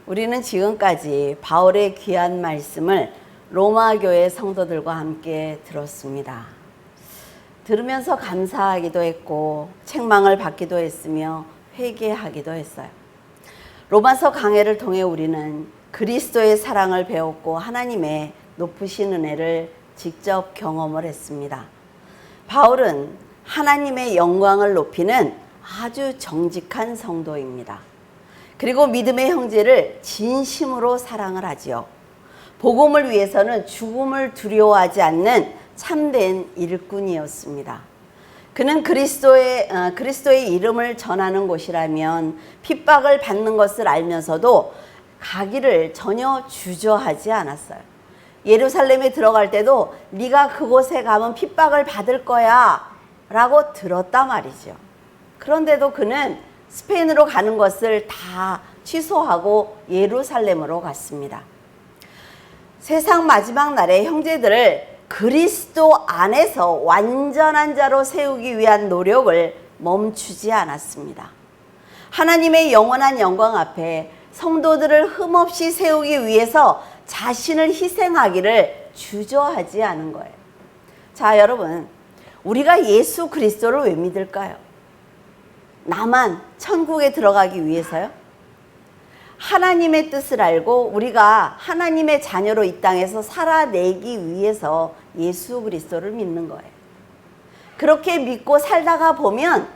우리는 지금까지 바울의 귀한 말씀을 로마 교회 성도들과 함께 들었습니다. 들으면서 감사하기도 했고 책망을 받기도 했으며 회개하기도 했어요. 로마서 강해를 통해 우리는 그리스도의 사랑을 배웠고 하나님의 높으신 은혜를 직접 경험을 했습니다. 바울은 하나님의 영광을 높이는 아주 정직한 성도입니다. 그리고 믿음의 형제를 진심으로 사랑을 하지요. 복음을 위해서는 죽음을 두려워하지 않는 참된 일꾼이었습니다. 그는 그리스도의 이름을 전하는 곳이라면 핍박을 받는 것을 알면서도 가기를 전혀 주저하지 않았어요. 예루살렘에 들어갈 때도 네가 그곳에 가면 핍박을 받을 거야 라고 들었단 말이죠. 그런데도 그는 스페인으로 가는 것을 다 취소하고 예루살렘으로 갔습니다. 세상 마지막 날에 형제들을 그리스도 안에서 완전한 자로 세우기 위한 노력을 멈추지 않았습니다. 하나님의 영원한 영광 앞에 성도들을 흠없이 세우기 위해서 자신을 희생하기를 주저하지 않은 거예요. 자, 여러분, 우리가 예수 그리스도를 왜 믿을까요? 나만 천국에 들어가기 위해서요? 하나님의 뜻을 알고 우리가 하나님의 자녀로 이 땅에서 살아내기 위해서 예수 그리스도를 믿는 거예요. 그렇게 믿고 살다가 보면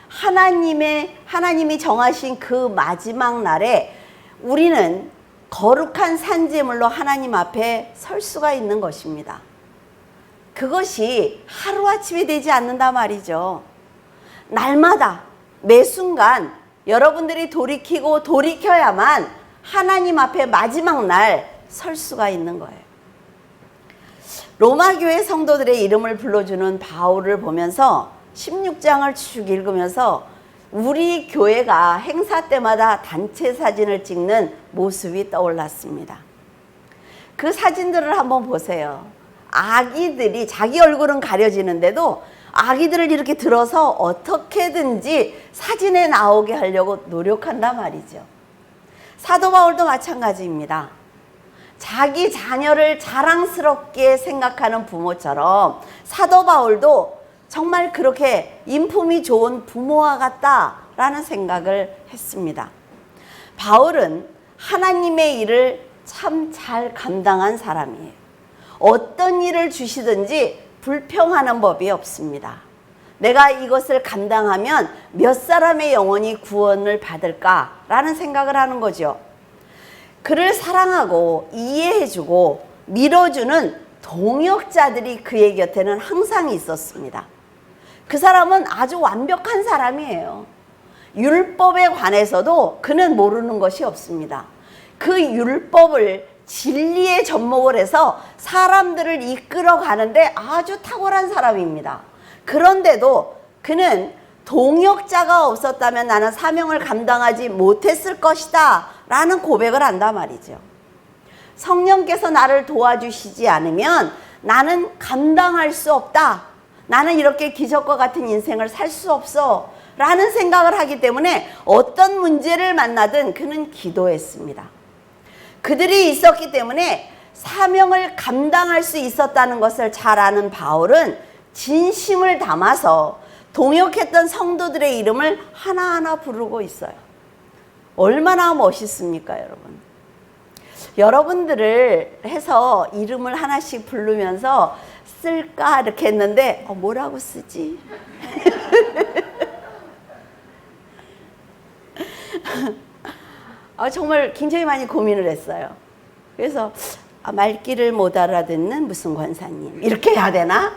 하나님이 정하신 그 마지막 날에 우리는 거룩한 산제물로 하나님 앞에 설 수가 있는 것입니다. 그것이 하루아침에 되지 않는다 말이죠. 날마다 매 순간 여러분들이 돌이키고 돌이켜야만 하나님 앞에 마지막 날 설 수가 있는 거예요. 로마 교회 성도들의 이름을 불러주는 바울을 보면서 16장을 쭉 읽으면서 우리 교회가 행사 때마다 단체 사진을 찍는 모습이 떠올랐습니다. 그 사진들을 한번 보세요. 아기들이 자기 얼굴은 가려지는데도 아기들을 이렇게 들어서 어떻게든지 사진에 나오게 하려고 노력한단 말이죠. 사도 바울도 마찬가지입니다. 자기 자녀를 자랑스럽게 생각하는 부모처럼 사도 바울도 정말 그렇게 인품이 좋은 부모와 같다라는 생각을 했습니다. 바울은 하나님의 일을 참 잘 감당한 사람이에요. 어떤 일을 주시든지 불평하는 법이 없습니다. 내가 이것을 감당하면 몇 사람의 영혼이 구원을 받을까라는 생각을 하는 거죠. 그를 사랑하고 이해해주고 밀어주는 동역자들이 그의 곁에는 항상 있었습니다. 그 사람은 아주 완벽한 사람이에요. 율법에 관해서도 그는 모르는 것이 없습니다. 그 율법을 진리에 접목을 해서 사람들을 이끌어 가는데 아주 탁월한 사람입니다. 그런데도 그는 동역자가 없었다면 나는 사명을 감당하지 못했을 것이다 라는 고백을 한단 말이죠. 성령께서 나를 도와주시지 않으면 나는 감당할 수 없다. 나는 이렇게 기적과 같은 인생을 살 수 없어 라는 생각을 하기 때문에 어떤 문제를 만나든 그는 기도했습니다. 그들이 있었기 때문에 사명을 감당할 수 있었다는 것을 잘 아는 바울은 진심을 담아서 동역했던 성도들의 이름을 하나하나 부르고 있어요. 얼마나 멋있습니까, 여러분? 여러분들을 해서 이름을 하나씩 부르면서 쓸까 이렇게 했는데 뭐라고 쓰지? 정말 굉장히 많이 고민을 했어요. 그래서 말귀를 못 알아듣는 무슨 권사님 이렇게 해야 되나?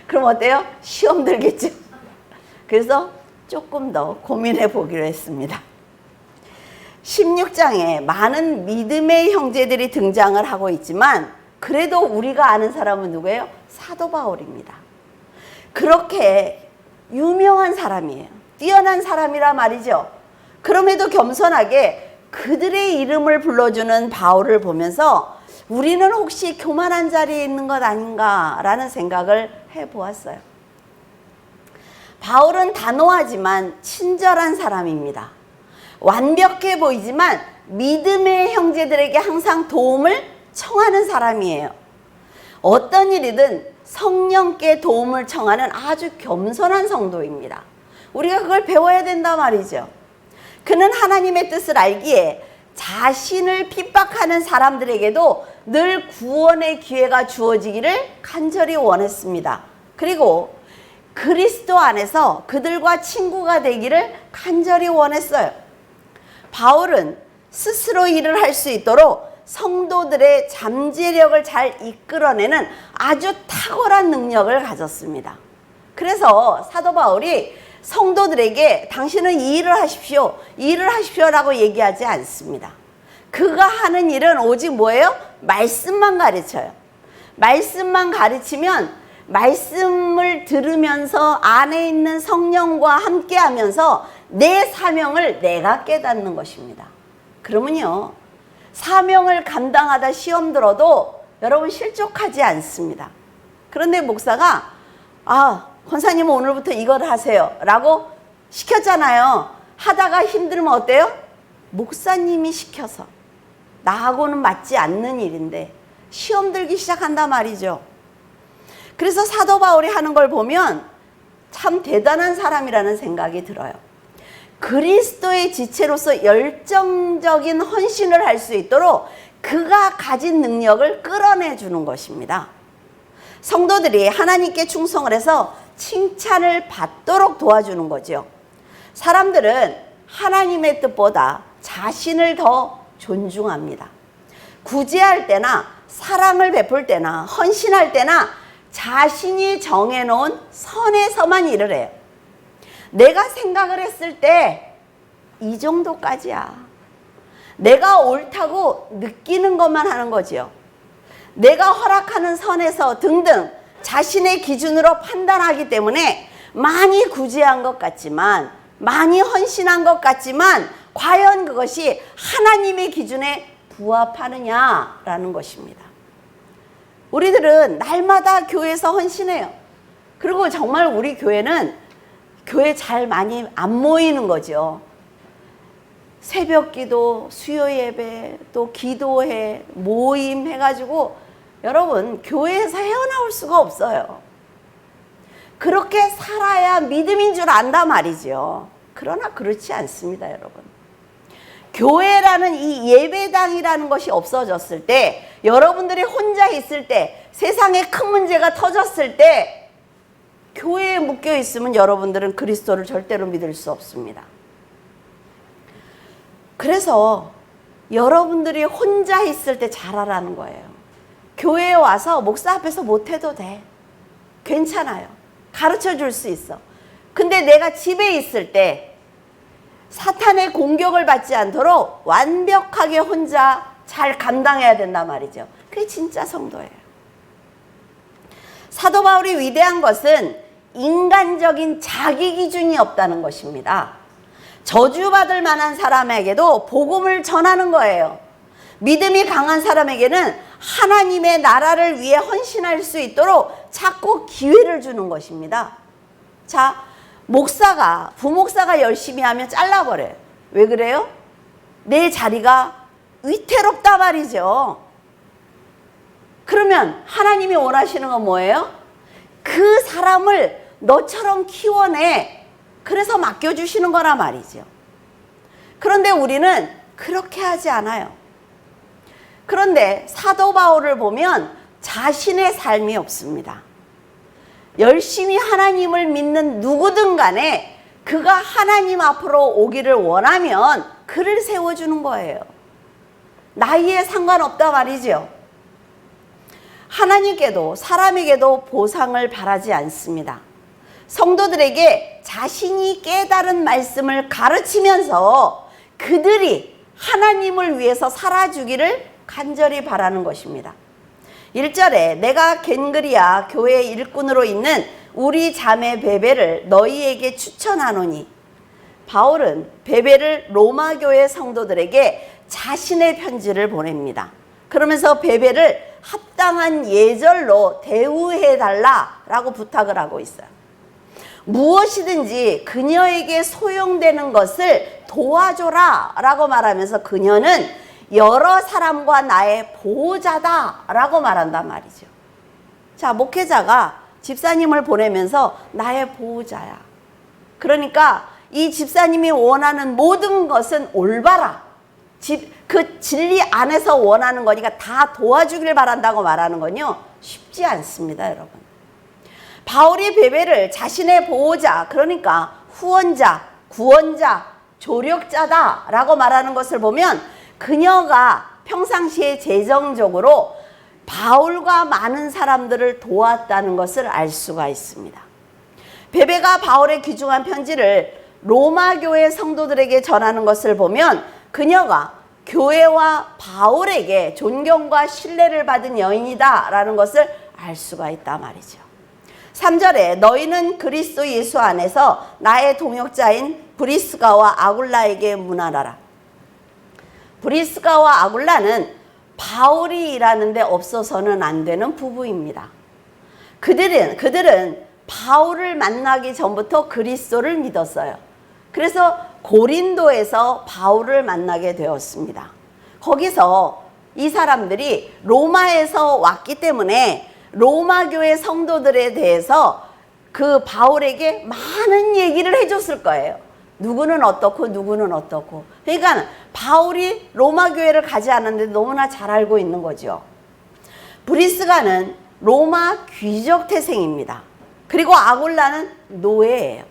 그럼 어때요? 시험 들겠죠. 그래서 조금 더 고민해 보기로 했습니다. 16장에 많은 믿음의 형제들이 등장을 하고 있지만 그래도 우리가 아는 사람은 누구예요? 사도 바울입니다. 그렇게 유명한 사람이에요. 뛰어난 사람이라 말이죠. 그럼에도 겸손하게 그들의 이름을 불러주는 바울을 보면서 우리는 혹시 교만한 자리에 있는 것 아닌가라는 생각을 해보았어요. 바울은 단호하지만 친절한 사람입니다. 완벽해 보이지만 믿음의 형제들에게 항상 도움을 청하는 사람이에요. 어떤 일이든 성령께 도움을 청하는 아주 겸손한 성도입니다. 우리가 그걸 배워야 된단 말이죠. 그는 하나님의 뜻을 알기에 자신을 핍박하는 사람들에게도 늘 구원의 기회가 주어지기를 간절히 원했습니다. 그리고 그리스도 안에서 그들과 친구가 되기를 간절히 원했어요. 바울은 스스로 일을 할 수 있도록 성도들의 잠재력을 잘 이끌어내는 아주 탁월한 능력을 가졌습니다. 그래서 사도 바울이 성도들에게 당신은 이 일을 하십시오, 이 일을 하십시오라고 얘기하지 않습니다. 그가 하는 일은 오직 뭐예요? 말씀만 가르쳐요. 말씀만 가르치면 말씀을 들으면서 안에 있는 성령과 함께 하면서 내 사명을 내가 깨닫는 것입니다. 그러면요, 사명을 감당하다 시험 들어도 여러분 실족하지 않습니다. 그런데 목사가 권사님은 오늘부터 이걸 하세요 라고 시켰잖아요. 하다가 힘들면 어때요? 목사님이 시켜서 나하고는 맞지 않는 일인데 시험 들기 시작한단 말이죠. 그래서 사도 바울이 하는 걸 보면 참 대단한 사람이라는 생각이 들어요. 그리스도의 지체로서 열정적인 헌신을 할 수 있도록 그가 가진 능력을 끌어내 주는 것입니다. 성도들이 하나님께 충성을 해서 칭찬을 받도록 도와주는 거죠. 사람들은 하나님의 뜻보다 자신을 더 존중합니다. 구제할 때나 사랑을 베풀 때나 헌신할 때나 자신이 정해놓은 선에서만 일을 해요. 내가 생각을 했을 때 이 정도까지야. 내가 옳다고 느끼는 것만 하는 거지요. 내가 허락하는 선에서 등등 자신의 기준으로 판단하기 때문에 많이 구제한 것 같지만, 많이 헌신한 것 같지만 과연 그것이 하나님의 기준에 부합하느냐라는 것입니다. 우리들은 날마다 교회에서 헌신해요. 그리고 정말 우리 교회는 교회 잘 많이 안 모이는 거죠. 새벽 기도, 수요 예배, 또 기도회, 모임 해가지고 여러분 교회에서 헤어나올 수가 없어요. 그렇게 살아야 믿음인 줄 안다 말이죠. 그러나 그렇지 않습니다, 여러분. 교회라는 이 예배당이라는 것이 없어졌을 때, 여러분들이 혼자 있을 때, 세상에 큰 문제가 터졌을 때 교회에 묶여 있으면 여러분들은 그리스도를 절대로 믿을 수 없습니다. 그래서 여러분들이 혼자 있을 때 잘하라는 거예요. 교회에 와서 목사 앞에서 못해도 돼. 괜찮아요. 가르쳐 줄 수 있어. 근데 내가 집에 있을 때 사탄의 공격을 받지 않도록 완벽하게 혼자 잘 감당해야 된단 말이죠. 그게 진짜 성도예요. 사도 바울이 위대한 것은 인간적인 자기 기준이 없다는 것입니다. 저주받을 만한 사람에게도 복음을 전하는 거예요. 믿음이 강한 사람에게는 하나님의 나라를 위해 헌신할 수 있도록 자꾸 기회를 주는 것입니다. 자, 부목사가 열심히 하면 잘라버려요. 왜 그래요? 내 자리가 위태롭다 말이죠. 그러면 하나님이 원하시는 건 뭐예요? 그 사람을 너처럼 키워내. 그래서 맡겨주시는 거란 말이죠. 그런데 우리는 그렇게 하지 않아요. 그런데 사도 바울을 보면 자신의 삶이 없습니다. 열심히 하나님을 믿는 누구든 간에 그가 하나님 앞으로 오기를 원하면 그를 세워주는 거예요. 나이에 상관없다 말이죠. 하나님께도 사람에게도 보상을 바라지 않습니다. 성도들에게 자신이 깨달은 말씀을 가르치면서 그들이 하나님을 위해서 살아주기를 간절히 바라는 것입니다. 1절에 내가 겐그리아 교회 일꾼으로 있는 우리 자매 베베를 너희에게 추천하노니, 바울은 베베를 로마 교회 성도들에게 자신의 편지를 보냅니다. 그러면서 베베를 합당한 예절로 대우해달라라고 부탁을 하고 있어요. 무엇이든지 그녀에게 소용되는 것을 도와줘라 라고 말하면서 그녀는 여러 사람과 나의 보호자다 라고 말한단 말이죠. 자, 목회자가 집사님을 보내면서 나의 보호자야. 그러니까 이 집사님이 원하는 모든 것은 올바라. 그 진리 안에서 원하는 거니까 다 도와주길 바란다고 말하는 건요, 쉽지 않습니다, 여러분. 바울이 베베를 자신의 보호자, 그러니까 후원자, 구원자, 조력자다 라고 말하는 것을 보면 그녀가 평상시에 재정적으로 바울과 많은 사람들을 도왔다는 것을 알 수가 있습니다. 베베가 바울의 귀중한 편지를 로마 교회 성도들에게 전하는 것을 보면 그녀가 교회와 바울에게 존경과 신뢰를 받은 여인이다 라는 것을 알 수가 있다 말이죠. 3절에 너희는 그리스도 예수 안에서 나의 동역자인 브리스가와 아굴라에게 문안하라. 브리스가와 아굴라는 바울이 일하는데 없어서는 안 되는 부부입니다. 그들은 바울을 만나기 전부터 그리스도를 믿었어요. 그래서 고린도에서 바울을 만나게 되었습니다. 거기서 이 사람들이 로마에서 왔기 때문에 로마 교회 성도들에 대해서 그 바울에게 많은 얘기를 해줬을 거예요. 누구는 어떻고 누구는 어떻고. 그러니까 바울이 로마 교회를 가지 않았는데 너무나 잘 알고 있는 거죠. 브리스가는 로마 귀족 태생입니다. 그리고 아굴라는 노예예요.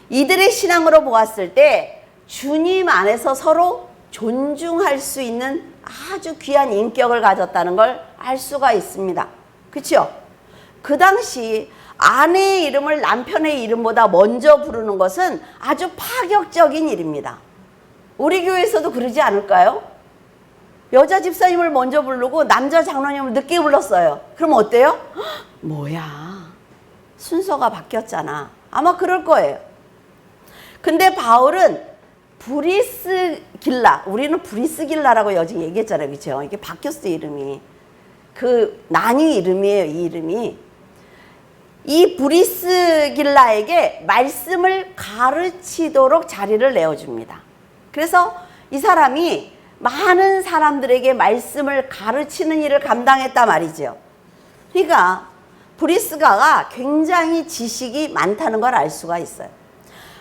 이들의 신앙으로 보았을 때 주님 안에서 서로 존중할 수 있는 아주 귀한 인격을 가졌다는 걸 알 수가 있습니다. 그렇죠? 그 당시 아내의 이름을 남편의 이름보다 먼저 부르는 것은 아주 파격적인 일입니다. 우리 교회에서도 그러지 않을까요? 여자 집사님을 먼저 부르고 남자 장로님을 늦게 불렀어요. 그럼 어때요? 헉, 뭐야, 순서가 바뀌었잖아. 아마 그럴 거예요. 근데 바울은 브리스길라, 우리는 브리스길라라고 여지 얘기했잖아요. 그렇죠? 이게 바뀌었어, 이름이. 그 난이 이름이에요, 이 이름이. 이 브리스길라에게 말씀을 가르치도록 자리를 내어줍니다. 그래서 이 사람이 많은 사람들에게 말씀을 가르치는 일을 감당했단 말이죠. 그러니까 브리스가가 굉장히 지식이 많다는 걸 알 수가 있어요.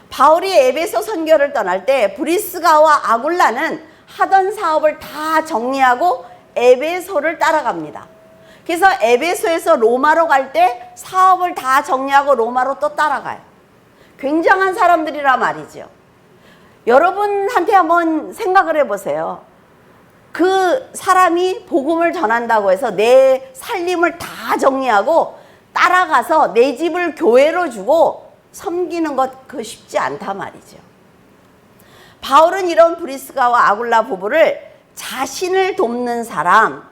바울이 에베소 선교를 떠날 때 브리스가와 아굴라는 하던 사업을 다 정리하고 에베소를 따라갑니다. 그래서 에베소에서 로마로 갈 때 사업을 다 정리하고 로마로 또 따라가요. 굉장한 사람들이라 말이죠. 여러분한테 한번 생각을 해보세요. 그 사람이 복음을 전한다고 해서 내 살림을 다 정리하고 따라가서 내 집을 교회로 주고 섬기는 것 그거 쉽지 않단 말이죠. 바울은 이런 브리스가와 아굴라 부부를 자신을 돕는 사람,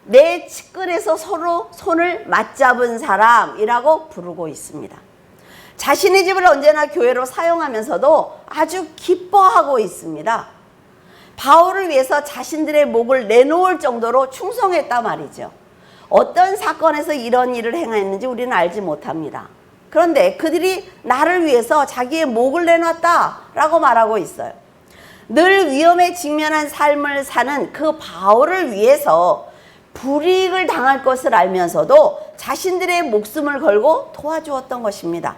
내 측근에서 서로 손을 맞잡은 사람이라고 부르고 있습니다. 자신의 집을 언제나 교회로 사용하면서도 아주 기뻐하고 있습니다. 바울을 위해서 자신들의 목을 내놓을 정도로 충성했단 말이죠. 어떤 사건에서 이런 일을 행했는지 우리는 알지 못합니다. 그런데 그들이 나를 위해서 자기의 목을 내놨다라고 말하고 있어요. 늘 위험에 직면한 삶을 사는 그 바울을 위해서 불이익을 당할 것을 알면서도 자신들의 목숨을 걸고 도와주었던 것입니다.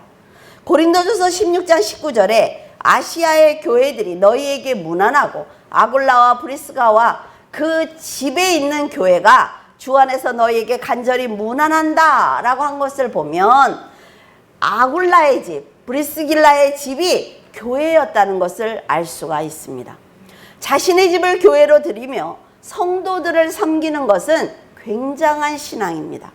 고린도전서 16장 19절에 아시아의 교회들이 너희에게 문안하고 아굴라와 브리스가와 그 집에 있는 교회가 주 안에서 너희에게 간절히 문안한다 라고 한 것을 보면 아굴라의 집, 브리스길라의 집이 교회였다는 것을 알 수가 있습니다. 자신의 집을 교회로 드리며 성도들을 섬기는 것은 굉장한 신앙입니다.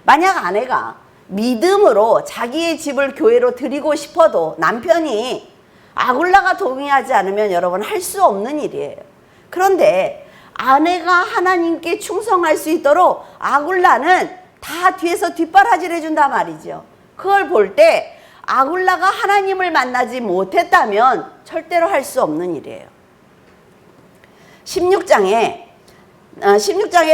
만약 아내가 믿음으로 자기의 집을 교회로 드리고 싶어도 남편이 아굴라가 동의하지 않으면 여러분 할 수 없는 일이에요. 그런데 아내가 하나님께 충성할 수 있도록 아굴라는 다 뒤에서 뒷바라지를 해준단 말이죠. 그걸 볼 때 아굴라가 하나님을 만나지 못했다면 절대로 할 수 없는 일이에요. 16장에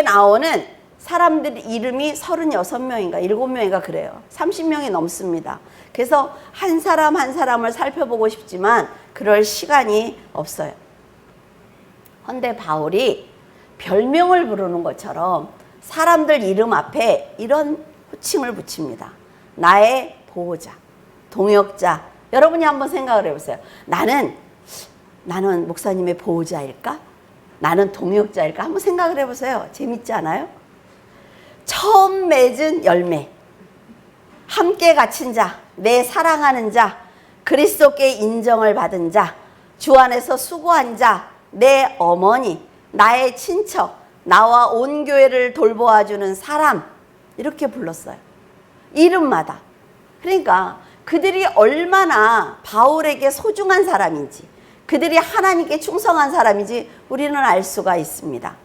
나오는 사람들 이름이 36명인가 7명인가 그래요. 30명이 넘습니다. 그래서 한 사람 한 사람을 살펴보고 싶지만 그럴 시간이 없어요. 헌데 바울이 별명을 부르는 것처럼 사람들 이름 앞에 이런 호칭을 붙입니다. 나의 보호자, 동역자. 여러분이 한번 생각을 해보세요. 나는 목사님의 보호자일까? 나는 동역자일까? 한번 생각을 해보세요. 재밌지 않아요? 처음 맺은 열매, 함께 갇힌 자, 내 사랑하는 자, 그리스도께 인정을 받은 자, 주 안에서 수고한 자, 내 어머니, 나의 친척, 나와 온 교회를 돌보아주는 사람, 이렇게 불렀어요. 이름마다. 그러니까 그들이 얼마나 바울에게 소중한 사람인지, 그들이 하나님께 충성한 사람인지 우리는 알 수가 있습니다.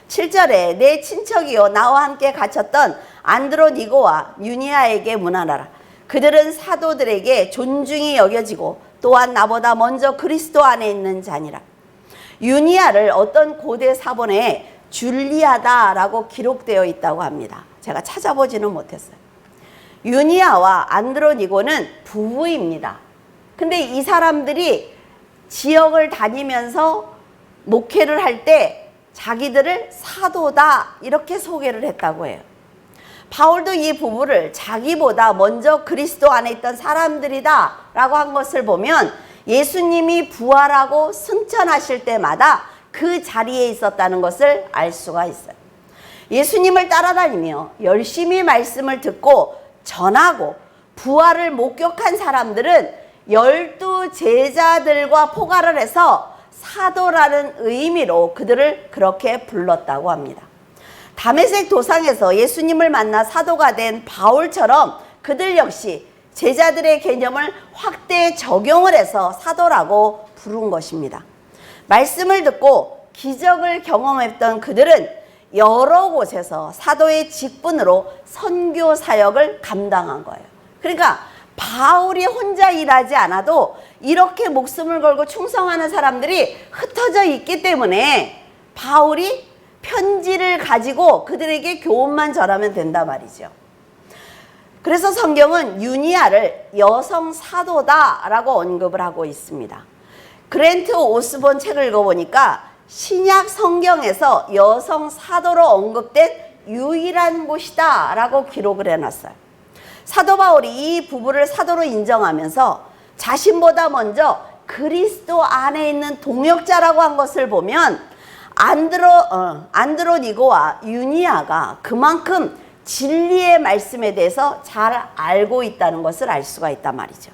7절에 내 친척이요 나와 함께 갇혔던 안드로니고와 유니아에게 문안하라. 그들은 사도들에게 존중이 여겨지고 또한 나보다 먼저 그리스도 안에 있는 자니라. 유니아를 어떤 고대 사본에 줄리아다라고 기록되어 있다고 합니다. 제가 찾아보지는 못했어요. 유니아와 안드로니고는 부부입니다. 근데 이 사람들이 지역을 다니면서 목회를 할 때 자기들을 사도다 이렇게 소개를 했다고 해요. 바울도 이 부부를 자기보다 먼저 그리스도 안에 있던 사람들이다 라고 한 것을 보면 예수님이 부활하고 승천하실 때마다 그 자리에 있었다는 것을 알 수가 있어요. 예수님을 따라다니며 열심히 말씀을 듣고 전하고 부활을 목격한 사람들은 12 제자들과 포괄을 해서 사도라는 의미로 그들을 그렇게 불렀다고 합니다. 다메섹 도상에서 예수님을 만나 사도가 된 바울처럼 그들 역시 제자들의 개념을 확대 적용을 해서 사도라고 부른 것입니다. 말씀을 듣고 기적을 경험했던 그들은 여러 곳에서 사도의 직분으로 선교 사역을 감당한 거예요. 그러니까 바울이 혼자 일하지 않아도 이렇게 목숨을 걸고 충성하는 사람들이 흩어져 있기 때문에 바울이 편지를 가지고 그들에게 교훈만 전하면 된단 말이죠. 그래서 성경은 유니아를 여성 사도다라고 언급을 하고 있습니다. 그랜트 오스본 책을 읽어보니까 신약 성경에서 여성 사도로 언급된 유일한 곳이다 라고 기록을 해놨어요. 사도 바울이 이 부부를 사도로 인정하면서 자신보다 먼저 그리스도 안에 있는 동역자라고 한 것을 보면 안드로니고와 유니아가 그만큼 진리의 말씀에 대해서 잘 알고 있다는 것을 알 수가 있단 말이죠.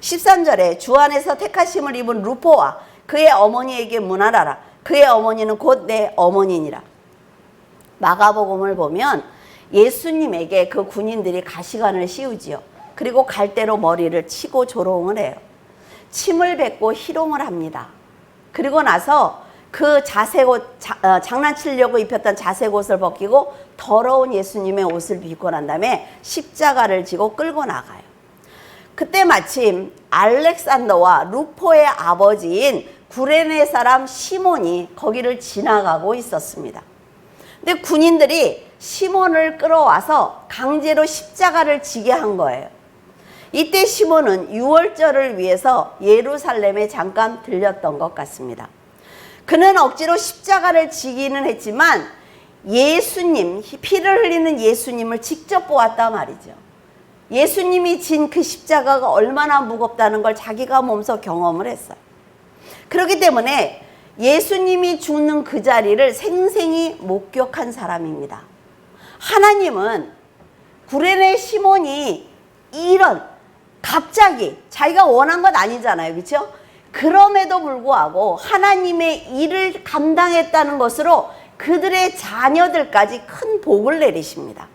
13절에 주 안에서 택하심을 입은 루포와 그의 어머니에게 문안하라. 그의 어머니는 곧 내 어머니니라. 마가복음을 보면 예수님에게 그 군인들이 가시관을 씌우지요. 그리고 갈대로 머리를 치고 조롱을 해요. 침을 뱉고 희롱을 합니다. 그리고 나서 그 자색옷, 장난치려고 입혔던 자색옷을 벗기고 더러운 예수님의 옷을 입고 난 다음에 십자가를 지고 끌고 나가요. 그때 마침 알렉산더와 루포의 아버지인 구레네 사람 시몬이 거기를 지나가고 있었습니다. 근데 군인들이 시몬을 끌어와서 강제로 십자가를 지게 한 거예요. 이때 시몬은 유월절을 위해서 예루살렘에 잠깐 들렸던 것 같습니다. 그는 억지로 십자가를 지기는 했지만 예수님, 피를 흘리는 예수님을 직접 보았단 말이죠. 예수님이 진 그 십자가가 얼마나 무겁다는 걸 자기가 몸소 경험을 했어요. 그렇기 때문에 예수님이 죽는 그 자리를 생생히 목격한 사람입니다. 하나님은 구레네 시몬이 이런 갑자기 자기가 원한 것 아니잖아요. 그렇죠? 그럼에도 불구하고 하나님의 일을 감당했다는 것으로 그들의 자녀들까지 큰 복을 내리십니다.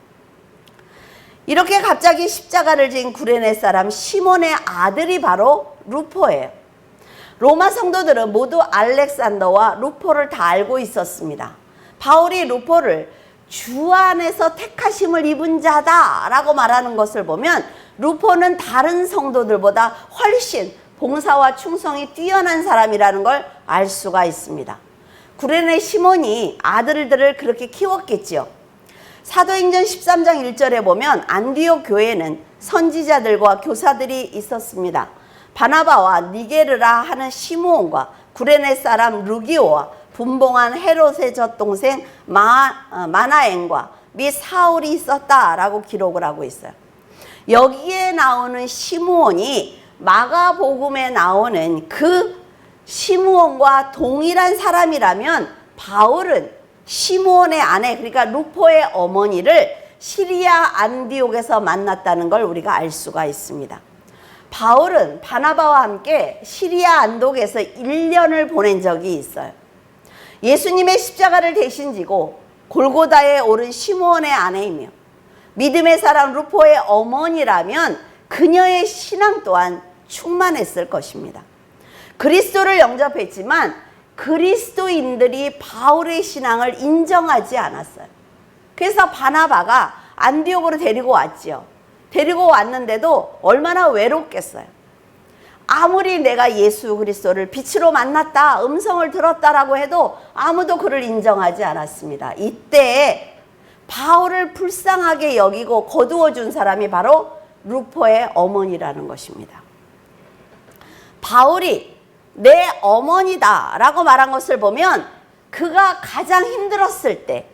이렇게 갑자기 십자가를 진 구레네 사람 시몬의 아들이 바로 루포예요. 로마 성도들은 모두 알렉산더와 루포를 다 알고 있었습니다. 바울이 루포를 주 안에서 택하심을 입은 자다라고 말하는 것을 보면 루포는 다른 성도들보다 훨씬 봉사와 충성이 뛰어난 사람이라는 걸 알 수가 있습니다. 구레네 시몬이 아들들을 그렇게 키웠겠지요. 사도행전 13장 1절에 보면 안디옥 교회는 선지자들과 교사들이 있었습니다. 바나바와 니게르라 하는 시므온과 구레네 사람 루기오와 분봉한 헤롯의 젖동생 마나엔과 및 사울이 있었다라고 기록을 하고 있어요. 여기에 나오는 시므온이 마가복음에 나오는 그 시므온과 동일한 사람이라면 바울은 시므온의 아내, 그러니까 루포의 어머니를 시리아 안디옥에서 만났다는 걸 우리가 알 수가 있습니다. 바울은 바나바와 함께 시리아 안디옥에서 1년을 보낸 적이 있어요. 예수님의 십자가를 대신 지고 골고다에 오른 시므온의 아내이며 믿음의 사람 루포의 어머니라면 그녀의 신앙 또한 충만했을 것입니다. 그리스도를 영접했지만 그리스도인들이 바울의 신앙을 인정하지 않았어요. 그래서 바나바가 안디옥으로 데리고 왔지요. 데리고 왔는데도 얼마나 외롭겠어요. 아무리 내가 예수 그리스도를 빛으로 만났다, 음성을 들었다라고 해도 아무도 그를 인정하지 않았습니다. 이때 바울을 불쌍하게 여기고 거두어 준 사람이 바로 루포의 어머니라는 것입니다. 바울이 내 어머니다 라고 말한 것을 보면 그가 가장 힘들었을 때,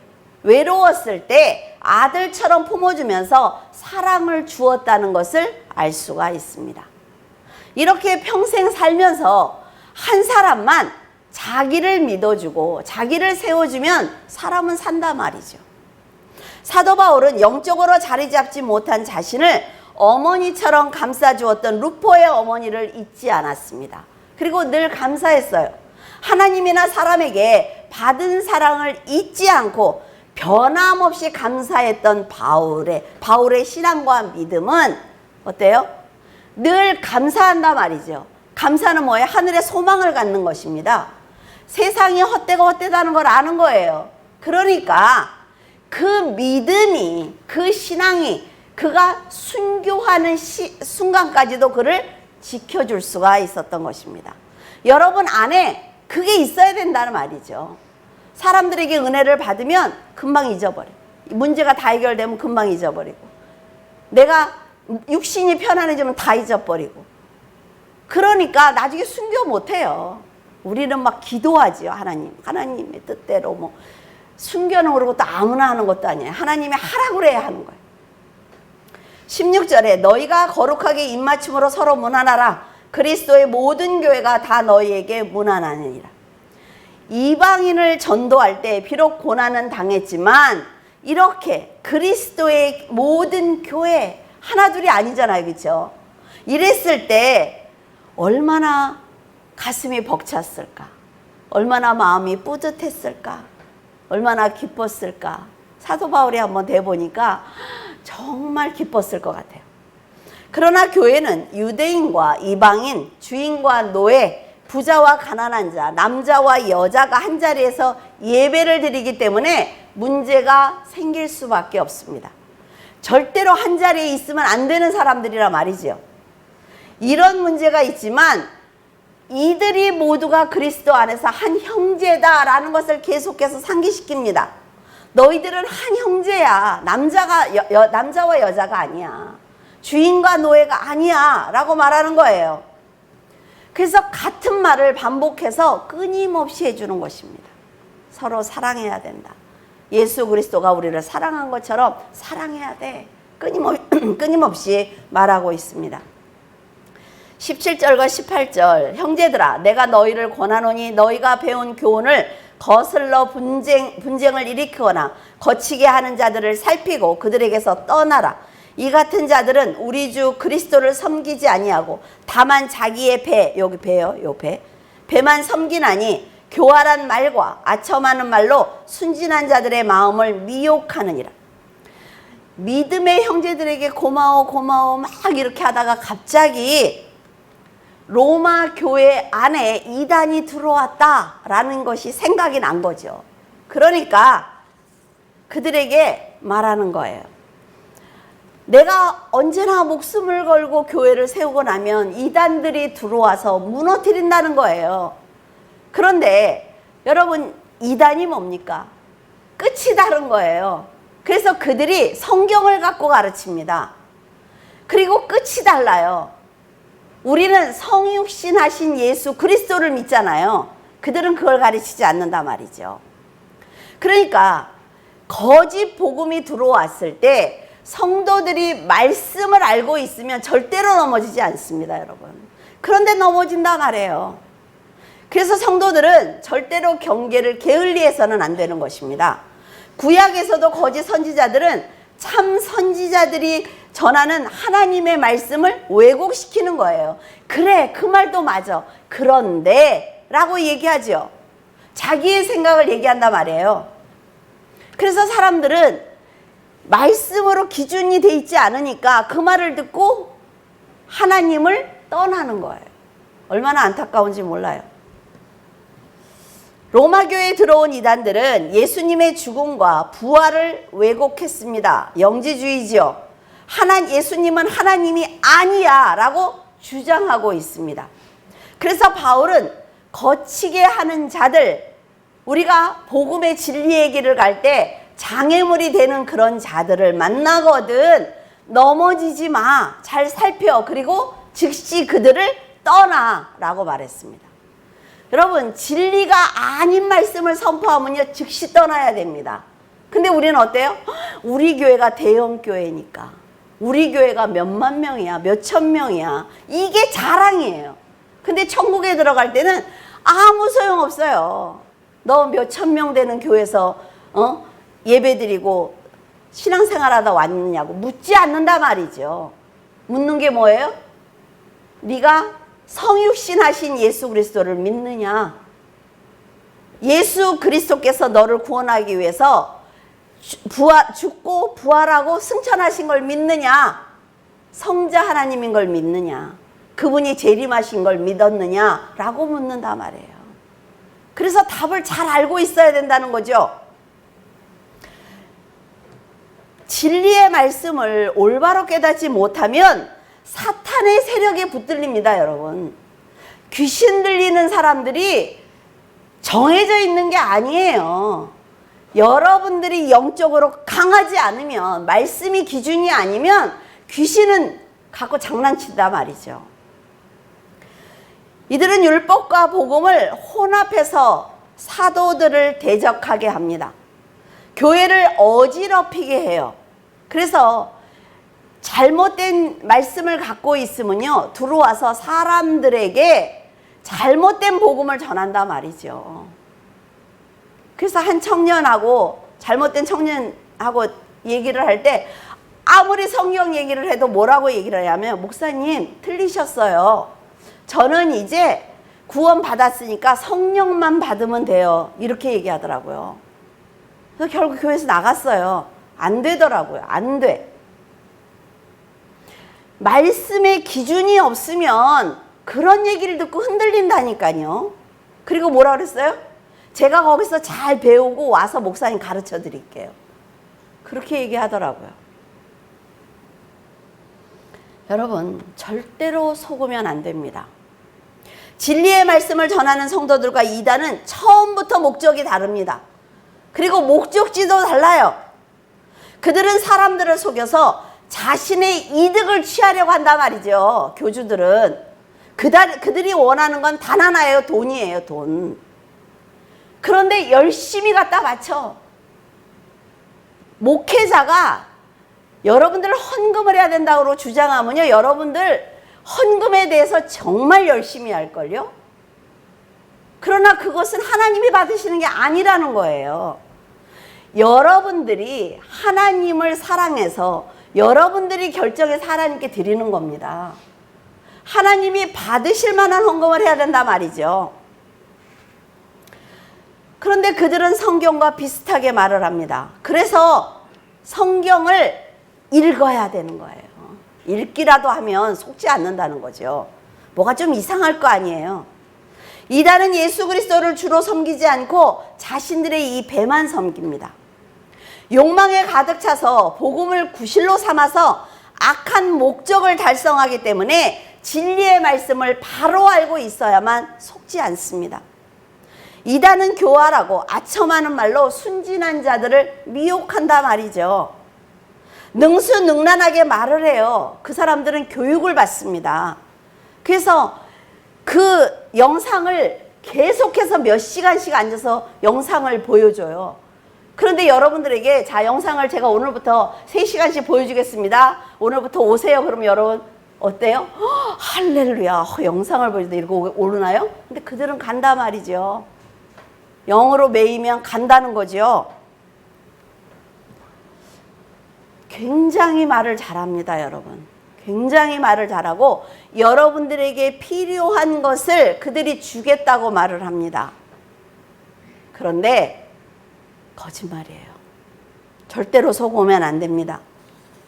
외로웠을 때 아들처럼 품어주면서 사랑을 주었다는 것을 알 수가 있습니다. 이렇게 평생 살면서 한 사람만 자기를 믿어주고 자기를 세워주면 사람은 산다 말이죠. 사도 바울은 영적으로 자리 잡지 못한 자신을 어머니처럼 감싸주었던 루포의 어머니를 잊지 않았습니다. 그리고 늘 감사했어요. 하나님이나 사람에게 받은 사랑을 잊지 않고 변함없이 감사했던 바울의 신앙과 믿음은 어때요? 늘 감사한다 말이죠. 감사는 뭐예요? 하늘에 소망을 갖는 것입니다. 세상이 헛되다는 걸 아는 거예요. 그러니까 그 믿음이, 그 신앙이 그가 순교하는 순간까지도 그를 지켜줄 수가 있었던 것입니다. 여러분 안에 그게 있어야 된다는 말이죠. 사람들에게 은혜를 받으면 금방 잊어버려. 문제가 다 해결되면 금방 잊어버리고, 내가 육신이 편안해지면 다 잊어버리고, 그러니까 나중에 순교 못해요. 우리는 막 기도하지요. 하나님의 뜻대로. 뭐 순교는 그러고 또 아무나 하는 것도 아니에요. 하나님이 하라고 그래야 하는 거예요. 16절에 너희가 거룩하게 입맞춤으로 서로 문안하라. 그리스도의 모든 교회가 다 너희에게 문안하느니라. 이방인을 전도할 때 비록 고난은 당했지만 이렇게 그리스도의 모든 교회, 하나둘이 아니잖아요. 그렇죠? 이랬을 때 얼마나 가슴이 벅찼을까? 얼마나 마음이 뿌듯했을까? 얼마나 기뻤을까? 사도 바울이 한번 대보니까 정말 기뻤을 것 같아요. 그러나 교회는 유대인과 이방인, 주인과 노예, 부자와 가난한 자, 남자와 여자가 한자리에서 예배를 드리기 때문에 문제가 생길 수밖에 없습니다. 절대로 한자리에 있으면 안 되는 사람들이라 말이죠. 이런 문제가 있지만 이들이 모두가 그리스도 안에서 한 형제다라는 것을 계속해서 상기시킵니다. 너희들은 한 형제야. 남자와 여자가 아니야. 주인과 노예가 아니야 라고 말하는 거예요. 그래서 같은 말을 반복해서 끊임없이 해주는 것입니다. 서로 사랑해야 된다. 예수 그리스도가 우리를 사랑한 것처럼 사랑해야 돼. 끊임없이 말하고 있습니다. 17절과 18절 형제들아 내가 너희를 권하노니 너희가 배운 교훈을 거슬러 분쟁을 일으키거나 거치게 하는 자들을 살피고 그들에게서 떠나라. 이 같은 자들은 우리 주 그리스도를 섬기지 아니하고 다만 자기의 배만 섬기나니 교활한 말과 아첨하는 말로 순진한 자들의 마음을 미혹하느니라. 믿음의 형제들에게 고마워 막 이렇게 하다가 갑자기 로마 교회 안에 이단이 들어왔다라는 것이 생각이 난 거죠. 그러니까 그들에게 말하는 거예요. 내가 언제나 목숨을 걸고 교회를 세우고 나면 이단들이 들어와서 무너뜨린다는 거예요. 그런데 여러분 이단이 뭡니까? 끝이 다른 거예요. 그래서 그들이 성경을 갖고 가르칩니다. 그리고 끝이 달라요. 우리는 성육신 하신 예수 그리스도를 믿잖아요. 그들은 그걸 가르치지 않는단 말이죠. 그러니까 거짓 복음이 들어왔을 때 성도들이 말씀을 알고 있으면 절대로 넘어지지 않습니다, 여러분. 그런데 넘어진단 말이에요. 그래서 성도들은 절대로 경계를 게을리해서는 안 되는 것입니다. 구약에서도 거짓 선지자들은 참 선지자들이 전하는 하나님의 말씀을 왜곡시키는 거예요. 그래, 그 말도 맞아. 그런데 라고 얘기하죠. 자기의 생각을 얘기한단 말이에요. 그래서 사람들은 말씀으로 기준이 돼 있지 않으니까 그 말을 듣고 하나님을 떠나는 거예요. 얼마나 안타까운지 몰라요. 로마교회에 들어온 이단들은 예수님의 죽음과 부활을 왜곡했습니다. 영지주의죠. 예수님은 하나님이 아니야 라고 주장하고 있습니다. 그래서 바울은 거치게 하는 자들, 우리가 복음의 진리의 길을 갈 때 장애물이 되는 그런 자들을 만나거든 넘어지지 마. 잘 살펴. 그리고 즉시 그들을 떠나 라고 말했습니다. 여러분, 진리가 아닌 말씀을 선포하면요 즉시 떠나야 됩니다. 근데 우리는 어때요? 우리 교회가 대형 교회니까, 우리 교회가 몇만 명이야, 몇천 명이야, 이게 자랑이에요. 근데 천국에 들어갈 때는 아무 소용없어요. 너 몇천 명 되는 교회에서 예배드리고 신앙생활하다 왔느냐고 묻지 않는단 말이죠. 묻는 게 뭐예요? 네가 성육신 하신 예수 그리스도를 믿느냐? 예수 그리스도께서 너를 구원하기 위해서 죽고 부활하고 승천하신 걸 믿느냐? 성자 하나님인 걸 믿느냐? 그분이 재림하신 걸 믿었느냐? 라고 묻는단 말이에요. 그래서 답을 잘 알고 있어야 된다는 거죠. 진리의 말씀을 올바로 깨닫지 못하면 사탄의 세력에 붙들립니다, 여러분. 귀신 들리는 사람들이 정해져 있는 게 아니에요. 여러분들이 영적으로 강하지 않으면, 말씀이 기준이 아니면 귀신은 갖고 장난친단 말이죠. 이들은 율법과 복음을 혼합해서 사도들을 대적하게 합니다. 교회를 어지럽히게 해요. 그래서 잘못된 말씀을 갖고 있으면요 들어와서 사람들에게 잘못된 복음을 전한단 말이죠. 그래서 한 청년하고 잘못된 청년하고 얘기를 할 때 아무리 성경 얘기를 해도 뭐라고 얘기를 하냐면, 목사님 틀리셨어요. 저는 이제 구원 받았으니까 성령만 받으면 돼요. 이렇게 얘기하더라고요. 그래서 결국 교회에서 나갔어요. 안 되더라고요. 안 돼. 말씀의 기준이 없으면 그런 얘기를 듣고 흔들린다니까요. 그리고 뭐라 그랬어요? 제가 거기서 잘 배우고 와서 목사님 가르쳐 드릴게요. 그렇게 얘기하더라고요. 여러분, 절대로 속으면 안 됩니다. 진리의 말씀을 전하는 성도들과 이단은 처음부터 목적이 다릅니다. 그리고 목적지도 달라요. 그들은 사람들을 속여서 자신의 이득을 취하려고 한단 말이죠. 교주들은 그들이 원하는 건 단 하나예요. 돈이에요. 돈. 그런데 열심히 갖다 바쳐. 목회자가 여러분들 헌금을 해야 된다고 주장하면요, 여러분들 헌금에 대해서 정말 열심히 할걸요. 그러나 그것은 하나님이 받으시는 게 아니라는 거예요. 여러분들이 하나님을 사랑해서 여러분들이 결정해서 하나님께 드리는 겁니다. 하나님이 받으실 만한 헌금을 해야 된단 말이죠. 그런데 그들은 성경과 비슷하게 말을 합니다. 그래서 성경을 읽어야 되는 거예요. 읽기라도 하면 속지 않는다는 거죠. 뭐가 좀 이상할 거 아니에요. 이단은 예수 그리스도를 주로 섬기지 않고 자신들의 이 배만 섬깁니다. 욕망에 가득 차서 복음을 구실로 삼아서 악한 목적을 달성하기 때문에 진리의 말씀을 바로 알고 있어야만 속지 않습니다. 이단은 교활하고 아첨하는 말로 순진한 자들을 미혹한다 말이죠. 능수능란하게 말을 해요. 그 사람들은 교육을 받습니다. 그래서 그 영상을 계속해서 몇 시간씩 앉아서 영상을 보여줘요. 그런데 여러분들에게 자, 영상을 제가 오늘부터 3시간씩 보여주겠습니다. 오늘부터 오세요. 그러면 여러분 어때요? 할렐루야. 영상을 보여주다 이러고 오르나요? 근데 그들은 간다 말이죠. 영으로 매이면 간다는 거죠. 굉장히 말을 잘합니다, 여러분. 굉장히 말을 잘하고 여러분들에게 필요한 것을 그들이 주겠다고 말을 합니다. 그런데 거짓말이에요. 절대로 속으면 안 됩니다.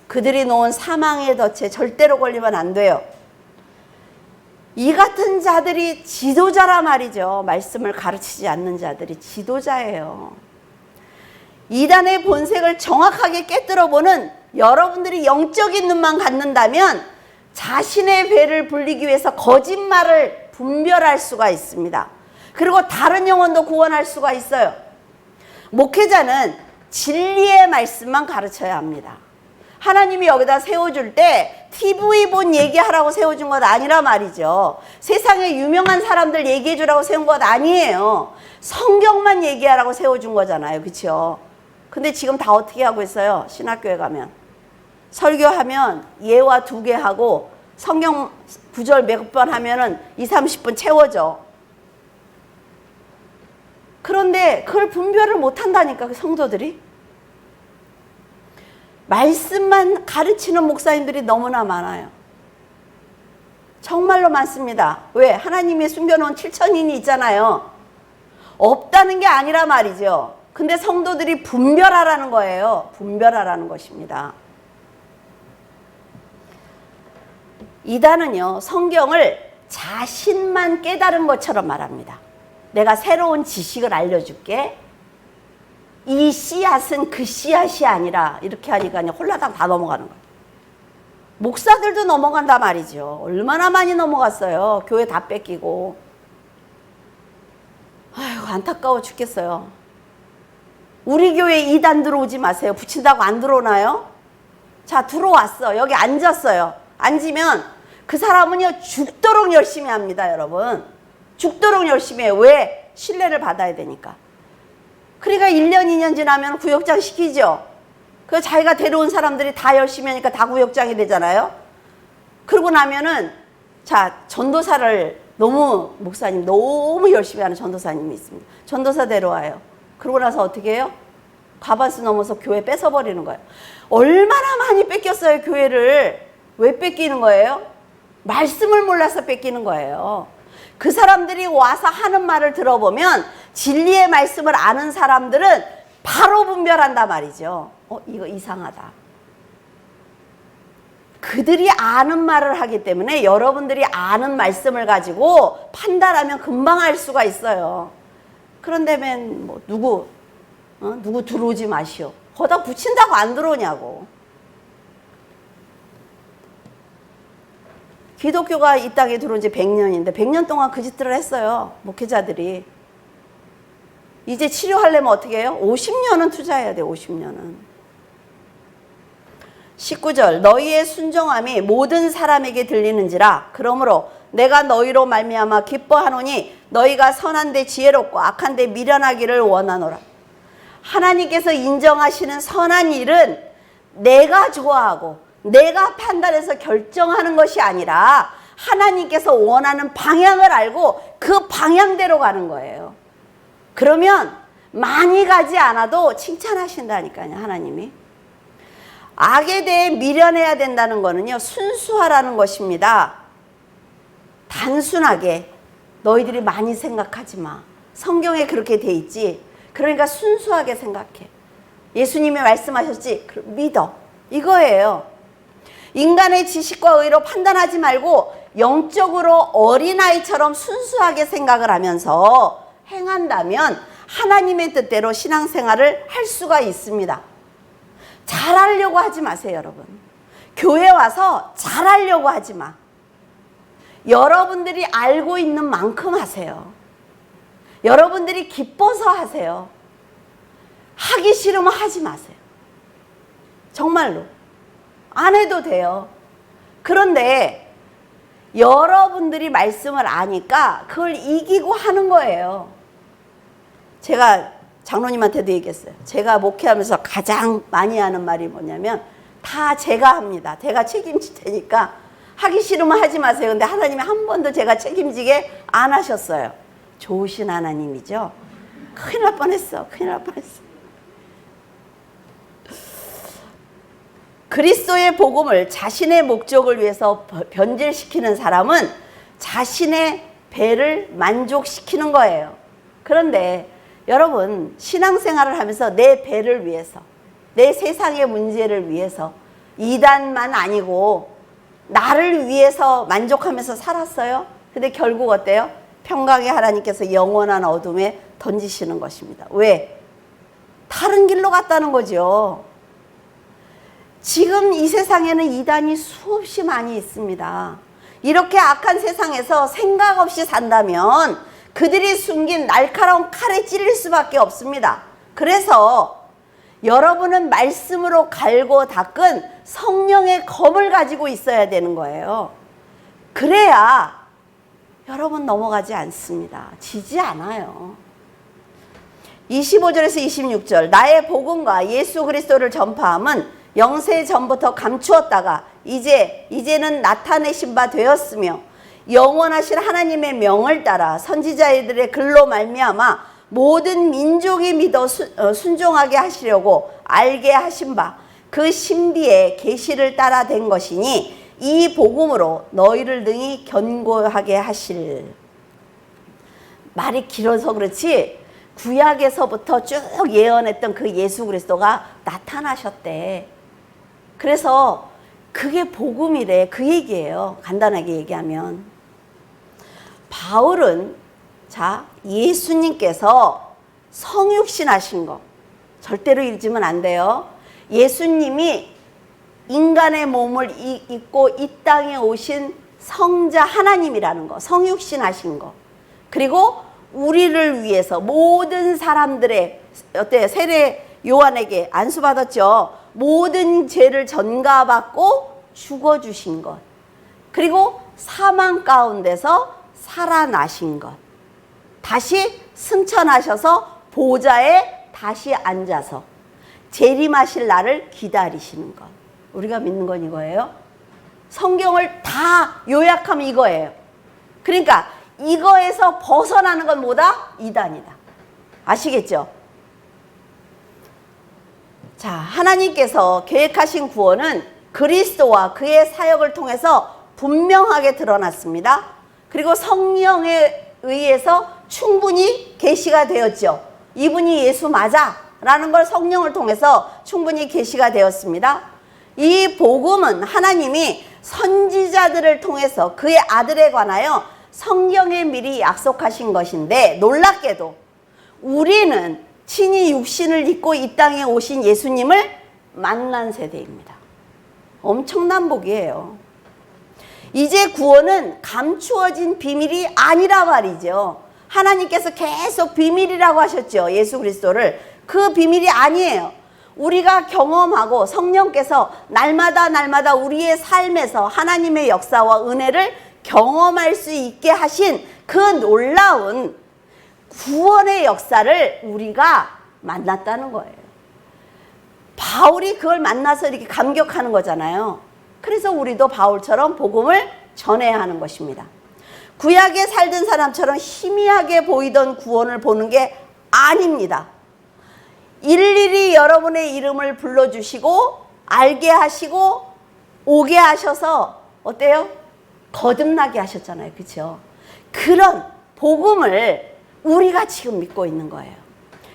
그들이 놓은 사망의 덫에 절대로 걸리면 안 돼요. 이 같은 자들이 지도자라 말이죠. 말씀을 가르치지 않는 자들이 지도자예요. 이단의 본색을 정확하게 깨뜨려보는 여러분들이 영적인 눈만 갖는다면 자신의 배를 불리기 위해서 거짓말을 분별할 수가 있습니다. 그리고 다른 영혼도 구원할 수가 있어요. 목회자는 진리의 말씀만 가르쳐야 합니다. 하나님이 여기다 세워줄 때 TV 본 얘기하라고 세워준 것 아니라 말이죠. 세상에 유명한 사람들 얘기해 주라고 세운 것 아니에요. 성경만 얘기하라고 세워준 거잖아요. 그렇죠? 근데 지금 다 어떻게 하고 있어요? 신학교에 가면 설교하면 예화 2개 하고 성경 구절 몇 번 하면은 20-30분 채워져. 그런데 그걸 분별을 못 한다니까, 그 성도들이. 말씀만 가르치는 목사님들이 너무나 많아요. 정말로 많습니다. 왜? 하나님이 숨겨놓은 7천인이 있잖아요. 없다는 게 아니라 말이죠. 근데 성도들이 분별하라는 거예요. 분별하라는 것입니다. 이단은요, 성경을 자신만 깨달은 것처럼 말합니다. 내가 새로운 지식을 알려줄게. 이 씨앗은 그 씨앗이 아니라 이렇게 하니까 홀라당 다 넘어가는 거예요. 목사들도 넘어간다 말이죠. 얼마나 많이 넘어갔어요. 교회 다 뺏기고. 아휴, 안타까워 죽겠어요. 우리 교회 이단 들어오지 마세요. 붙인다고 안 들어오나요? 자, 들어왔어. 여기 앉았어요. 앉으면 그 사람은요, 죽도록 열심히 합니다, 여러분. 죽도록 열심히 해요. 왜? 신뢰를 받아야 되니까. 그러니까 1년, 2년 지나면 구역장 시키죠. 그 자기가 데려온 사람들이 다 열심히 하니까 다 구역장이 되잖아요. 그러고 나면은, 자, 전도사를 목사님 너무 열심히 하는 전도사님이 있습니다. 전도사 데려와요. 그러고 나서 어떻게 해요? 과반수 넘어서 교회 뺏어버리는 거예요. 얼마나 많이 뺏겼어요, 교회를. 왜 뺏기는 거예요? 말씀을 몰라서 뺏기는 거예요. 그 사람들이 와서 하는 말을 들어보면 진리의 말씀을 아는 사람들은 바로 분별한단 말이죠. 이거 이상하다. 그들이 아는 말을 하기 때문에 여러분들이 아는 말씀을 가지고 판단하면 금방 알 수가 있어요. 그런데면 뭐 누구 들어오지 마시오. 거기다 붙인다고 안 들어오냐고. 기독교가 이 땅에 들어온 지 100년인데 100년 동안 그 짓들을 했어요. 목회자들이. 이제 치료하려면 어떻게 해요? 50년은 투자해야 돼요. 50년은. 19절 너희의 순종함이 모든 사람에게 들리는지라. 그러므로 내가 너희로 말미암아 기뻐하노니 너희가 선한데 지혜롭고 악한데 미련하기를 원하노라. 하나님께서 인정하시는 선한 일은 내가 좋아하고 내가 판단해서 결정하는 것이 아니라 하나님께서 원하는 방향을 알고 그 방향대로 가는 거예요. 그러면 많이 가지 않아도 칭찬하신다니까요, 하나님이. 악에 대해 미련해야 된다는 거는요, 순수하라는 것입니다. 단순하게 너희들이 많이 생각하지 마. 성경에 그렇게 돼 있지. 그러니까 순수하게 생각해. 예수님이 말씀하셨지. 믿어. 이거예요. 인간의 지식과 의로 판단하지 말고 영적으로 어린아이처럼 순수하게 생각을 하면서 행한다면 하나님의 뜻대로 신앙생활을 할 수가 있습니다. 잘하려고 하지 마세요, 여러분. 교회 와서 잘하려고 하지 마. 여러분들이 알고 있는 만큼 하세요. 여러분들이 기뻐서 하세요. 하기 싫으면 하지 마세요. 정말로. 안 해도 돼요. 그런데 여러분들이 말씀을 아니까 그걸 이기고 하는 거예요. 제가 장로님한테도 얘기했어요. 제가 목회하면서 가장 많이 하는 말이 뭐냐면 다 제가 합니다. 제가 책임질 테니까 하기 싫으면 하지 마세요. 근데 하나님이 한 번도 제가 책임지게 안 하셨어요. 좋으신 하나님이죠. 큰일 날 뻔했어. 큰일 날 뻔했어. 그리스도의 복음을 자신의 목적을 위해서 변질시키는 사람은 자신의 배를 만족시키는 거예요. 그런데 여러분, 신앙생활을 하면서 내 배를 위해서, 내 세상의 문제를 위해서, 이단만 아니고 나를 위해서 만족하면서 살았어요. 근데 결국 어때요? 평강의 하나님께서 영원한 어둠에 던지시는 것입니다. 왜? 다른 길로 갔다는 거죠. 지금 이 세상에는 이단이 수없이 많이 있습니다. 이렇게 악한 세상에서 생각 없이 산다면 그들이 숨긴 날카로운 칼에 찔릴 수밖에 없습니다. 그래서 여러분은 말씀으로 갈고 닦은 성령의 검을 가지고 있어야 되는 거예요. 그래야 여러분 넘어가지 않습니다. 지지 않아요. 25절에서 26절, 나의 복음과 예수 그리스도를 전파함은 영세 전부터 감추었다가 이제는 나타내신 바 되었으며 영원하신 하나님의 명을 따라 선지자들의 글로 말미암아 모든 민족이 믿어 순종하게 하시려고 알게 하신 바 그 신비의 계시를 따라 된 것이니 이 복음으로 너희를 능히 견고하게 하실. 말이 길어서 그렇지 구약에서부터 쭉 예언했던 그 예수 그리스도가 나타나셨대. 그래서 그게 복음이래. 그 얘기예요. 간단하게 얘기하면. 바울은 자, 예수님께서 성육신 하신 거 절대로 잊으면 안 돼요. 예수님이 인간의 몸을 입고 이 땅에 오신 성자 하나님이라는 거, 성육신 하신 거. 그리고 우리를 위해서 모든 사람들의 세례 요한에게 안수받았죠. 모든 죄를 전가받고 죽어주신 것. 그리고 사망 가운데서 살아나신 것. 다시 승천하셔서 보좌에 다시 앉아서 재림하실 날을 기다리시는 것. 우리가 믿는 건 이거예요. 성경을 다 요약하면 이거예요. 그러니까 이거에서 벗어나는 건 뭐다? 이단이다. 아시겠죠? 자, 하나님께서 계획하신 구원은 그리스도와 그의 사역을 통해서 분명하게 드러났습니다. 그리고 성령에 의해서 충분히 계시가 되었죠. 이분이 예수 맞아 라는 걸 성령을 통해서 충분히 계시가 되었습니다. 이 복음은 하나님이 선지자들을 통해서 그의 아들에 관하여 성경에 미리 약속하신 것인데 놀랍게도 우리는 친히 육신을 입고 이 땅에 오신 예수님을 만난 세대입니다. 엄청난 복이에요. 이제 구원은 감추어진 비밀이 아니라 말이죠. 하나님께서 계속 비밀이라고 하셨죠. 예수 그리스도를. 그 비밀이 아니에요. 우리가 경험하고 성령께서 날마다 우리의 삶에서 하나님의 역사와 은혜를 경험할 수 있게 하신 그 놀라운 구원의 역사를 우리가 만났다는 거예요. 바울이 그걸 만나서 이렇게 감격하는 거잖아요. 그래서 우리도 바울처럼 복음을 전해야 하는 것입니다. 구약에 살던 사람처럼 희미하게 보이던 구원을 보는 게 아닙니다. 일일이 여러분의 이름을 불러주시고 알게 하시고 오게 하셔서 어때요? 거듭나게 하셨잖아요. 그렇죠? 그런 복음을 우리가 지금 믿고 있는 거예요.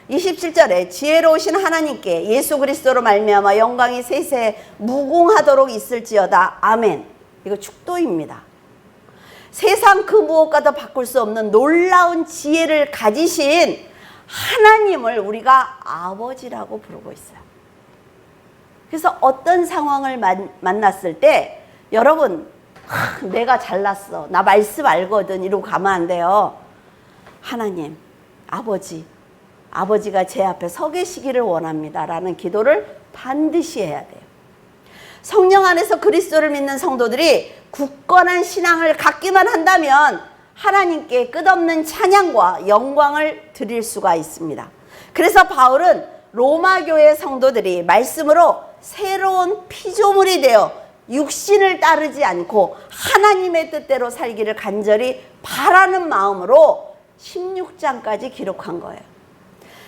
27절에 지혜로우신 하나님께 예수 그리스도로 말미암아 영광이 세세 무궁하도록 있을지어다. 아멘. 이거 축도입니다. 세상 그 무엇과도 바꿀 수 없는 놀라운 지혜를 가지신 하나님을 우리가 아버지라고 부르고 있어요. 그래서 어떤 상황을 만났을 때 여러분 내가 잘났어, 나 말씀 알거든 이러고 가면 안 돼요. 하나님, 아버지가 제 앞에 서 계시기를 원합니다 라는 기도를 반드시 해야 돼요. 성령 안에서 그리스도를 믿는 성도들이 굳건한 신앙을 갖기만 한다면 하나님께 끝없는 찬양과 영광을 드릴 수가 있습니다. 그래서 바울은 로마 교회 성도들이 말씀으로 새로운 피조물이 되어 육신을 따르지 않고 하나님의 뜻대로 살기를 간절히 바라는 마음으로 16장까지 기록한 거예요.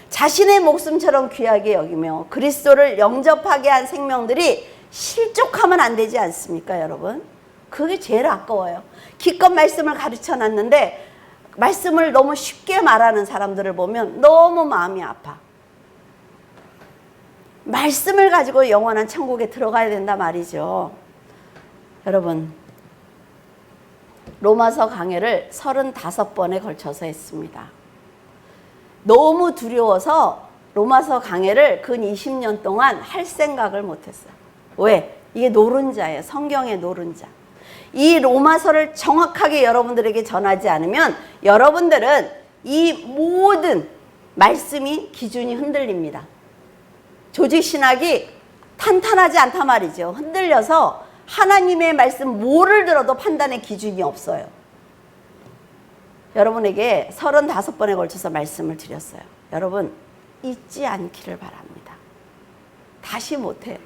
자신의 목숨처럼 귀하게 여기며 그리스도를 영접하게 한 생명들이 실족하면 안 되지 않습니까, 여러분? 그게 제일 아까워요. 기껏 말씀을 가르쳐 놨는데 말씀을 너무 쉽게 말하는 사람들을 보면 너무 마음이 아파. 말씀을 가지고 영원한 천국에 들어가야 된다 말이죠. 여러분, 로마서 강해를 35번에 걸쳐서 했습니다. 너무 두려워서 로마서 강해를 근 20년 동안 할 생각을 못했어요. 왜? 이게 노른자예요. 성경의 노른자. 이 로마서를 정확하게 여러분들에게 전하지 않으면 여러분들은 이 모든 말씀이 기준이 흔들립니다. 조직신학이 탄탄하지 않단 말이죠. 흔들려서 하나님의 말씀 뭐를 들어도 판단의 기준이 없어요. 여러분에게 35번에 걸쳐서 말씀을 드렸어요. 여러분, 잊지 않기를 바랍니다. 다시 못해요.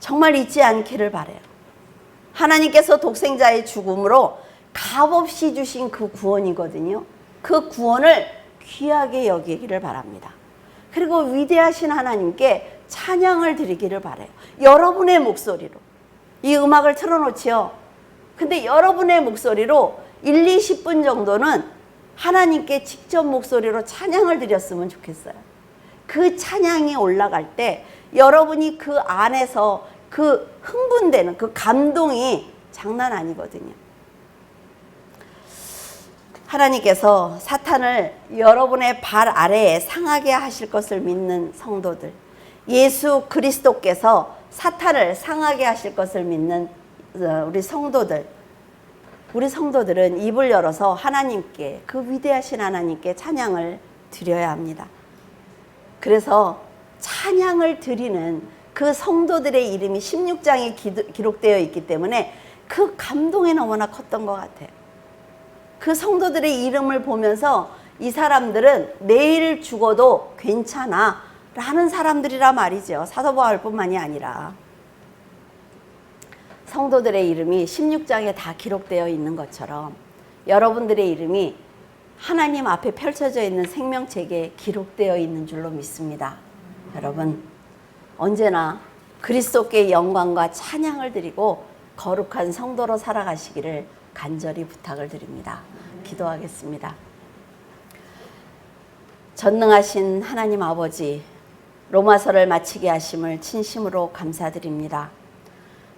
정말 잊지 않기를 바라요. 하나님께서 독생자의 죽음으로 값없이 주신 그 구원이거든요. 그 구원을 귀하게 여기기를 바랍니다. 그리고 위대하신 하나님께 찬양을 드리기를 바라요. 여러분의 목소리로. 이 음악을 틀어놓지요. 근데 여러분의 목소리로 1, 20분 정도는 하나님께 직접 목소리로 찬양을 드렸으면 좋겠어요. 그 찬양이 올라갈 때 여러분이 그 안에서 그 흥분되는 그 감동이 장난 아니거든요. 하나님께서 사탄을 여러분의 발 아래에 상하게 하실 것을 믿는 성도들, 예수 그리스도께서 사탄을 상하게 하실 것을 믿는 우리 성도들은 입을 열어서 하나님께, 그 위대하신 하나님께 찬양을 드려야 합니다. 그래서 찬양을 드리는 그 성도들의 이름이 16장에 기록되어 있기 때문에 그 감동이 너무나 컸던 것 같아요. 그 성도들의 이름을 보면서 이 사람들은 내일 죽어도 괜찮아 라는 사람들이라 말이죠. 사도 바울뿐만이 아니라 성도들의 이름이 16장에 다 기록되어 있는 것처럼 여러분들의 이름이 하나님 앞에 펼쳐져 있는 생명책에 기록되어 있는 줄로 믿습니다. 여러분, 언제나 그리스도께 영광과 찬양을 드리고 거룩한 성도로 살아가시기를 간절히 부탁을 드립니다. 기도하겠습니다. 전능하신 하나님 아버지, 로마서를 마치게 하심을 진심으로 감사드립니다.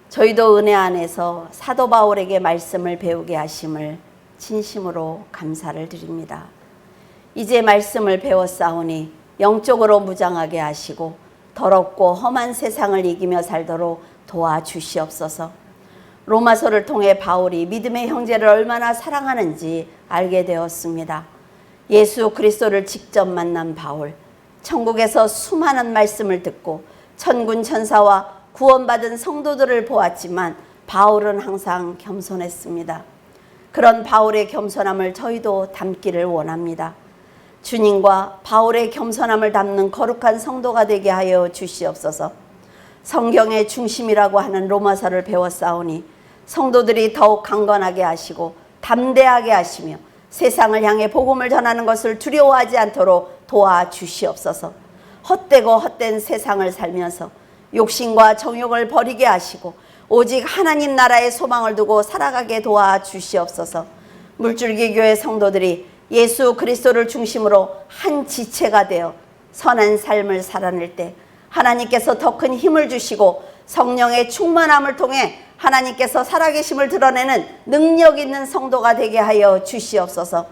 저희도 은혜 안에서 사도 바울에게 말씀을 배우게 하심을 진심으로 감사를 드립니다. 이제 말씀을 배웠사오니 영적으로 무장하게 하시고 더럽고 험한 세상을 이기며 살도록 도와주시옵소서. 로마서를 통해 바울이 믿음의 형제를 얼마나 사랑하는지 알게 되었습니다. 예수 그리스도를 직접 만난 바울, 천국에서 수많은 말씀을 듣고 천군 천사와 구원받은 성도들을 보았지만 바울은 항상 겸손했습니다. 그런 바울의 겸손함을 저희도 담기를 원합니다. 주님과 바울의 겸손함을 담는 거룩한 성도가 되게 하여 주시옵소서. 성경의 중심이라고 하는 로마서를 배웠사오니 성도들이 더욱 강건하게 하시고 담대하게 하시며 세상을 향해 복음을 전하는 것을 두려워하지 않도록 도와주시옵소서. 헛되고 헛된 세상을 살면서 욕심과 정욕을 버리게 하시고 오직 하나님 나라의 소망을 두고 살아가게 도와주시옵소서. 물줄기 교회 성도들이 예수 그리스도를 중심으로 한 지체가 되어 선한 삶을 살아낼 때 하나님께서 더 큰 힘을 주시고 성령의 충만함을 통해 하나님께서 살아계심을 드러내는 능력 있는 성도가 되게 하여 주시옵소서.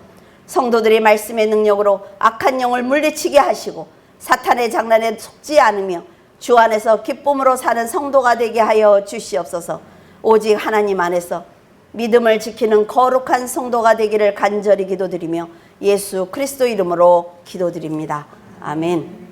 성도들이 말씀의 능력으로 악한 영을 물리치게 하시고 사탄의 장난에 속지 않으며 주 안에서 기쁨으로 사는 성도가 되게 하여 주시옵소서. 오직 하나님 안에서 믿음을 지키는 거룩한 성도가 되기를 간절히 기도드리며 예수 그리스도 이름으로 기도드립니다. 아멘.